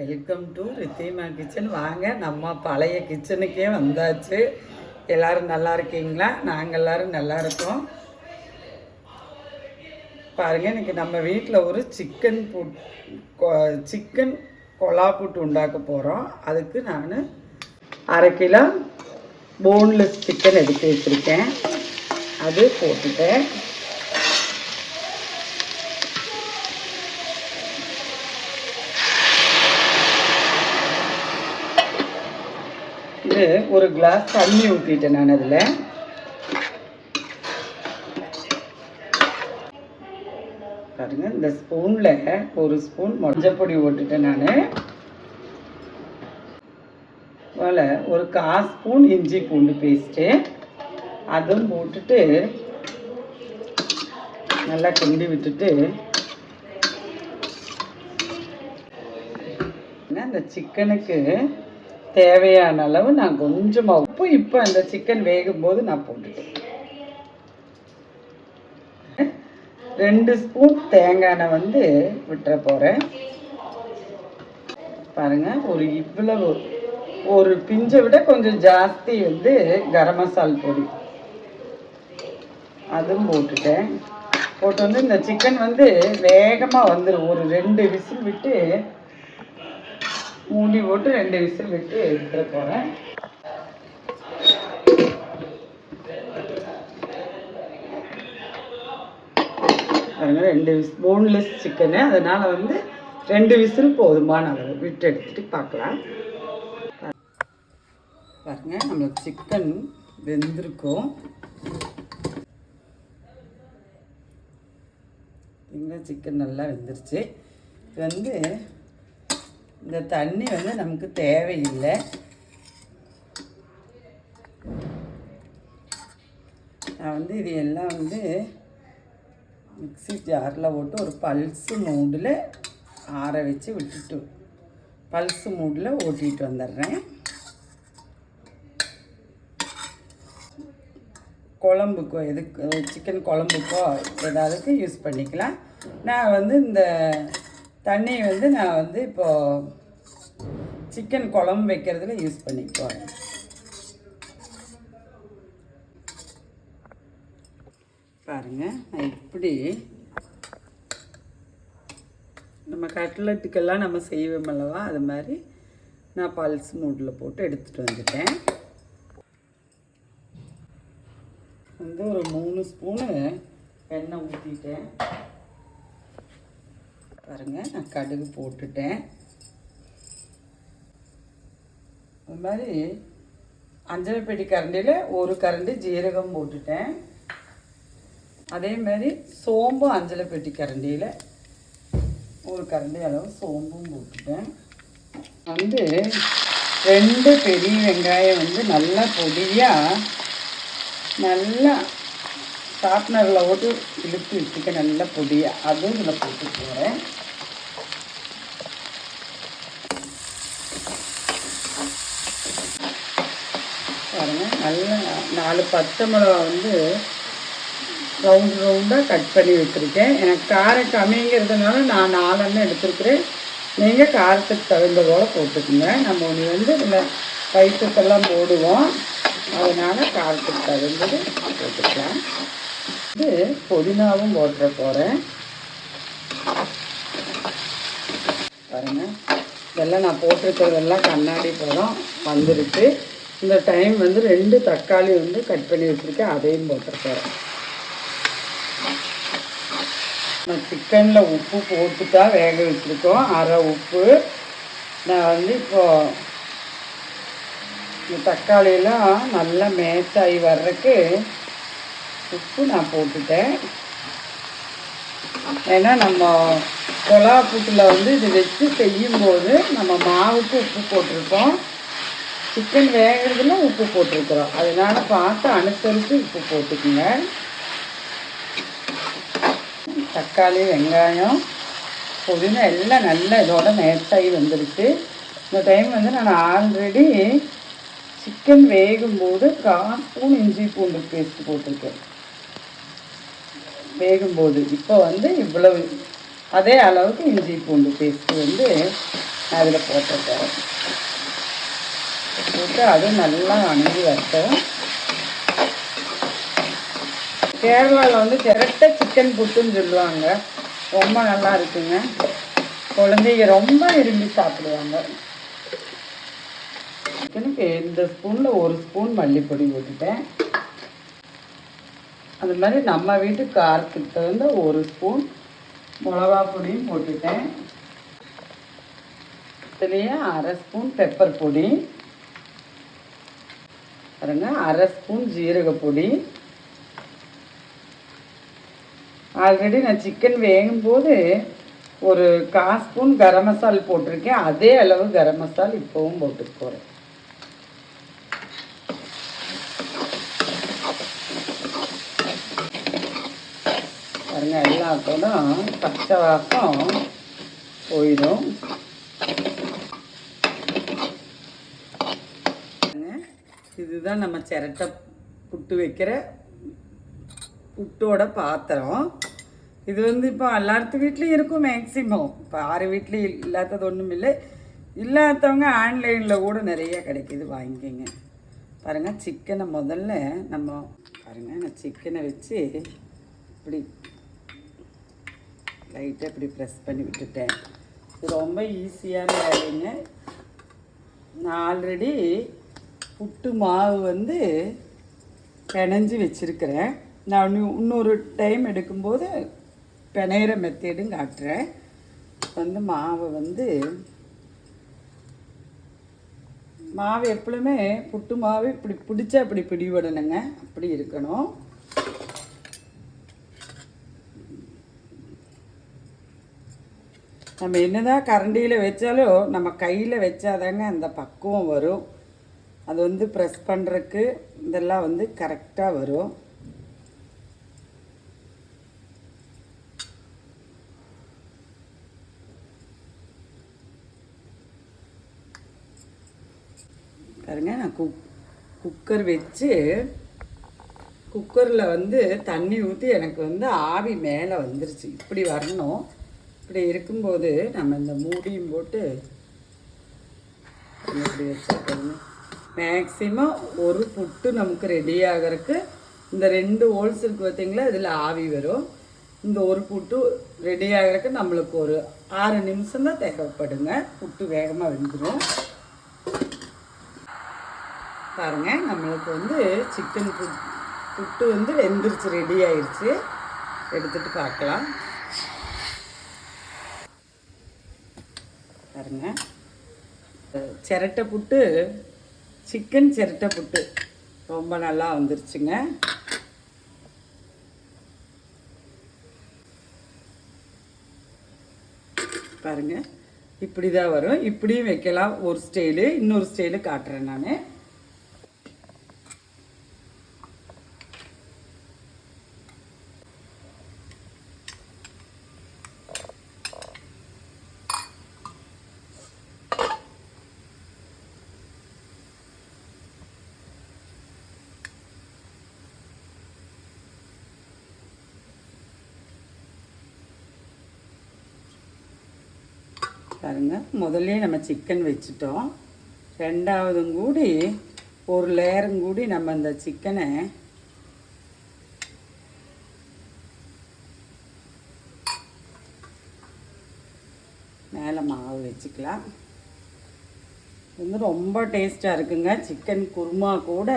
Welcome to Ridhima kitchen. வாங்க, நம்ம பழைய கிச்சனுக்கே வந்தாச்சு. எல்லோரும் நல்லா இருக்கீங்களா? நாங்கள் எல்லோரும் நல்லா இருக்கோம். பாருங்கள், இன்றைக்கி நம்ம வீட்டில் ஒரு சிக்கன் கொலா புட்டு உண்டாக்க போகிறோம். அதுக்கு நான் 1/2 கிலோ போன்லெஸ் சிக்கன் எடுத்து வச்சுருக்கேன். அது போட்டுட்டேன். இது ஒரு கிளாஸ் தண்ணி ஊற்றிட்டேன் நான். அதில் பாருங்க, இந்த ஸ்பூனில் 1 ஸ்பூன் மஞ்சப்பொடி போட்டுட்டேன் நான். அதில் ஒரு 1/4 ஸ்பூன் இஞ்சி பூண்டு பேஸ்ட்டு அதுவும் போட்டுட்டு நல்லா கிண்டி விட்டுட்டு இந்த சிக்கனுக்கு தேவையான அளவு நான் கொஞ்சமாக உப்பு இப்போ அந்த சிக்கன் வேகும்போது நான் போட்டுட்டேன். 2 ஸ்பூன் தேங்காய் எண்ணெய் விட்டுற போகிறேன். பாருங்கள், இவ்வளவு ஒரு பிஞ்சை விட கொஞ்சம் ஜாஸ்தி கரம் மசால் பொடி அதுவும் போட்டுட்டேன். போட்டு இந்த சிக்கன் வேகமாக வந்துடும். ஒரு 2 விசில் விட்டு மூடி போட்டு 2 விசில் விட்டு எடுத்துட போகிறேன். அதனால் 2 விசில் போன்லெஸ் சிக்கனு, அதனால் 2 விசில் போதுமான அளவு விட்டு எடுத்துகிட்டு பார்க்கலாம். பாருங்க, நம்மளுக்கு சிக்கன் வெந்திருக்கும். சிக்கன் நல்லா வெந்துருச்சு. இது இந்த தண்ணி நமக்கு தேவையில்லை. நான் இது எல்லாம் மிக்ஸி ஜாரில் போட்டு ஒரு பல்ஸு மூடில் ஆற வச்சு விட்டுட்டு பல்ஸு மூடில் ஓட்டிகிட்டு வந்துடுறேன். குழம்புக்கோ எதுக்கு சிக்கன் குழம்புக்கோ ஏதாவதுக்கு யூஸ் பண்ணிக்கலாம். நான் இந்த தண்ணியை நான் இப்போது சிக்கன் குழம்பு வைக்கிறதுல யூஸ் பண்ணிக்குவேன். பாருங்கள், நான் இப்படி நம்ம கட்லெட்டுக்கெல்லாம் நம்ம செய்வோம் அல்லவா, அது மாதிரி நான் பல்ஸ் மூடில் போட்டு எடுத்துகிட்டு வந்துட்டேன். ஒரு 3 ஸ்பூனு எண்ணெய் ஊற்றிட்டேன். பாருங்கள், நான் கடுகு போட்டுட்டேன். அது மாதிரி அஞ்சரை பெட்டி கரண்டியில் 1 கரண்டி ஜீரகம் போட்டுட்டேன். அதே மாதிரி சோம்பு அஞ்சரை பெட்டி கரண்டியில் 1 கரண்டி அளவு சோம்பும் போட்டுட்டேன். 2 பெரிய வெங்காயம் நல்லா பொடியாக நல்லா ஷார்ப்னரில் போட்டு இழுத்து வச்சுக்க, நல்லா பொடியாக அதுவும் இதில் போட்டு போகிறேன். பாருங்கள், நல்லா 4 பச்சை மிளகா ரவுண்டாக கட் பண்ணி வச்சுருக்கேன். எனக்கு காரம் கம்மிங்கிறதுனால நான் 4 எண்ணெய் எடுத்துருக்குறேன். நீங்கள் காரத்துக்கு தகுந்ததோடு போட்டுக்குங்க. நம்ம இதில் பைசஸெல்லாம் போடுவோம், அதனால் காரத்துக்கு தகுந்தது போட்டுக்கலாம். புதினாவும் போட்டுற போகிறேன். பாருங்கள், இதெல்லாம் நான் போட்டிருக்கிறதெல்லாம் கண்ணாடி பழம் வந்துருக்கு. இந்த டைம் 2 தக்காளி கட் பண்ணி வச்சுருக்கேன், அதையும் போட்டுற போகிறேன். நான் சிக்கனில் உப்பு போட்டு தான் வேக வச்சுருக்கோம், 1/2 உப்பு. நான் இப்போது இந்த தக்காளியெல்லாம் நல்லா மேட்ச் ஆகி வர்றதுக்கு உப்பு நான் போட்டுட்டேன். ஏன்னா நம்ம கொலா புட்டில் இது வச்சு செய்யும்போது நம்ம மாவுக்கு உப்பு போட்டிருக்கோம், சிக்கன் வேகிறதுல உப்பு போட்டிருக்கிறோம். அதனால் பார்த்து அனுசரித்து உப்பு போட்டுக்குங்க. தக்காளி வெங்காயம் புதினா எல்லாம் நல்லா இதோட மேட்ச் ஆகி வந்துருச்சு. இந்த டைம் நான் ஆல்ரெடி சிக்கன் வேகும்போது 1/4 ஸ்பூன் இஞ்சி பூண்டு பேஸ்ட்டு போட்டிருக்கேன் வேகும்போது. இப்போ இவ்வளவு அதே அளவுக்கு இஞ்சி பூண்டு பேஸ்ட்டு வந்து அதில் போட்டுட்டேன். போட்டு அதுவும் நல்லா வணங்கி வரட்டும். கேரளாவில் வந்து சிரட்டை சிக்கன் புட்டுன்னு சொல்லுவாங்க. ரொம்ப நல்லா இருக்குங்க. குழந்தைங்க ரொம்ப விரும்பி சாப்பிடுவாங்க. சிக்கனுக்கு இந்த ஸ்பூனில் 1 ஸ்பூன் மல்லிப்பொடி போட்டுட்டேன். அது மாதிரி நம்ம வீட்டு காரத்துக்கு தகுந்த 1 ஸ்பூன் மிளகா பொடியும் போட்டுட்டேன். இதுலேயே 1/2 ஸ்பூன் பெப்பர் பொடி, பாருங்க 1/2 ஸ்பூன் ஜீரகப்பொடி. ஆல்ரெடி நான் சிக்கன் வேகும்போது ஒரு 1/4 ஸ்பூன் கரம் மசால் போட்டிருக்கேன். அதே அளவு கரம் மசால் இப்போவும் போட்டுட்டு போகிறேன். பாருங்க எல்லாத்தோடும் பச்சை வாசம் போயிடும். இதுதான் நம்ம சிரட்டை புட்டு வைக்கிற புட்டோட பாத்திரம். இது வந்து இப்போ எல்லாத்து வீட்லேயும் இருக்கும் மேக்சிமம். இப்போ 6 வீட்லேயும் இல்லாதது ஒன்றும் இல்லை. இல்லாதவங்க ஆன்லைனில் கூட நிறைய கிடைக்கிது, வாங்கிக்கோங்க. பாருங்கள் சிக்கனை முதல்ல நம்ம நான் சிக்கனை வச்சு இப்படி லைட்டாக இப்படி ப்ரெஸ் பண்ணி விட்டுட்டேன். இது ரொம்ப ஈஸியான வேலைங்க. நான் ஆல்ரெடி புட்டு மாவு வந்து பிணைஞ்சி வச்சுருக்கிறேன். நான் இன்னொரு டைம் எடுக்கும்போது பிணையிற மெத்தேடும் காட்டுறேன். வந்து மாவு எப்பவுமே புட்டு மாவு இப்படி பிடிச்சா இப்படி பிடிவிடணுங்க. அப்படி இருக்கணும். நம்ம என்னதான் கரண்டியில் வச்சாலும் நம்ம கையில் வச்சாதாங்க அந்த பக்குவம் வரும். அது வந்து ப்ரெஸ் பண்ணுறதுக்கு இதெல்லாம் வந்து கரெக்டாக வரும். பாருங்க நான் குக்கர் வச்சு குக்கரில் வந்து தண்ணி ஊற்றி எனக்கு வந்து ஆவி மேலே வந்துருச்சு. இப்படி வரணும். இப்படி இருக்கும்போது நம்ம இந்த மூடியும் போட்டு இப்படி வச்சுருக்கோங்க. மேக்ஸிமம் ஒரு புட்டு நமக்கு ரெடி ஆகிறதுக்கு இந்த 2 ஹோல்ஸ் இருக்குது பார்த்தீங்களா, இதில் ஆவி வரும். இந்த ஒரு புட்டு ரெடி ஆகிறதுக்கு நம்மளுக்கு ஒரு 6 நிமிஷம் தான் தேவைப்படுங்க. புட்டு வேகமாக வெந்துடும். பாருங்கள் நம்மளுக்கு வந்து சிக்கன் புட்டு வந்து வெந்துருச்சு, ரெடி ஆயிடுச்சு. எடுத்துகிட்டு பார்க்கலாம். பாருங்க சிரட்டை புட்டு, சிக்கன் சிரட்டை புட்டு ரொம்ப நல்லா வந்துருச்சுங்க. பாருங்க இப்படி தான் வரும். இப்படியும் வைக்கலாம் ஒரு ஸ்டைலு. இன்னொரு ஸ்டைலு காட்டுறேன் நான். பாருங்க முதல்ல நம்ம சிக்கன் வச்சுட்டோம். ரெண்டாவதும் கூடி ஒரு லேயரும் கூடி நம்ம இந்த சிக்கனை மேலே மாவு வச்சுக்கலாம். வந்து ரொம்ப டேஸ்ட்டாக இருக்குங்க. சிக்கன் குருமா கூட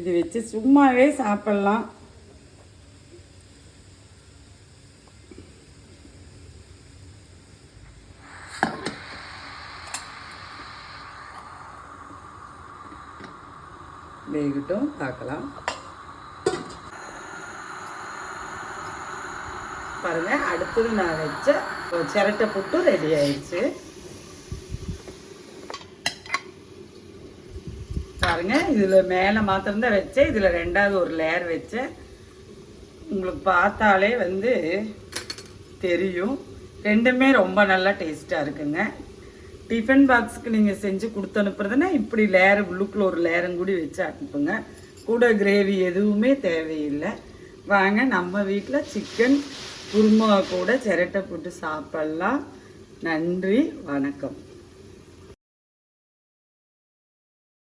இது வச்சு சும்மாவே சாப்பிட்லாம். வேகட்டும், பார்க்கலாம். பாருங்க அடுத்தது நான் வச்ச சிரட்டை புட்டு ரெடி ஆயிடுச்சு. பாருங்க இதில் மேலே மாத்திரம்தான் வச்சேன். இதில் ரெண்டாவது ஒரு லேயர் வச்சேன். உங்களுக்கு பார்த்தாலே வந்து தெரியும். ரெண்டுமே ரொம்ப நல்லா டேஸ்ட்டாக இருக்குங்க. டிஃபன் பாக்ஸுக்கு நீங்கள் செஞ்சு கொடுத்து அனுப்புறதுன்னா இப்படி லேயர் உள்ளுக்குள்ள ஒரு லேயரும் கூடி வச்சு அனுப்புங்க. கூட கிரேவி எதுவுமே தேவையில்லை. வாங்க நம்ம வீட்டில் சிக்கன் குருமா கூட சிரட்டை போட்டு சாப்பிட்லாம். நன்றி, வணக்கம்.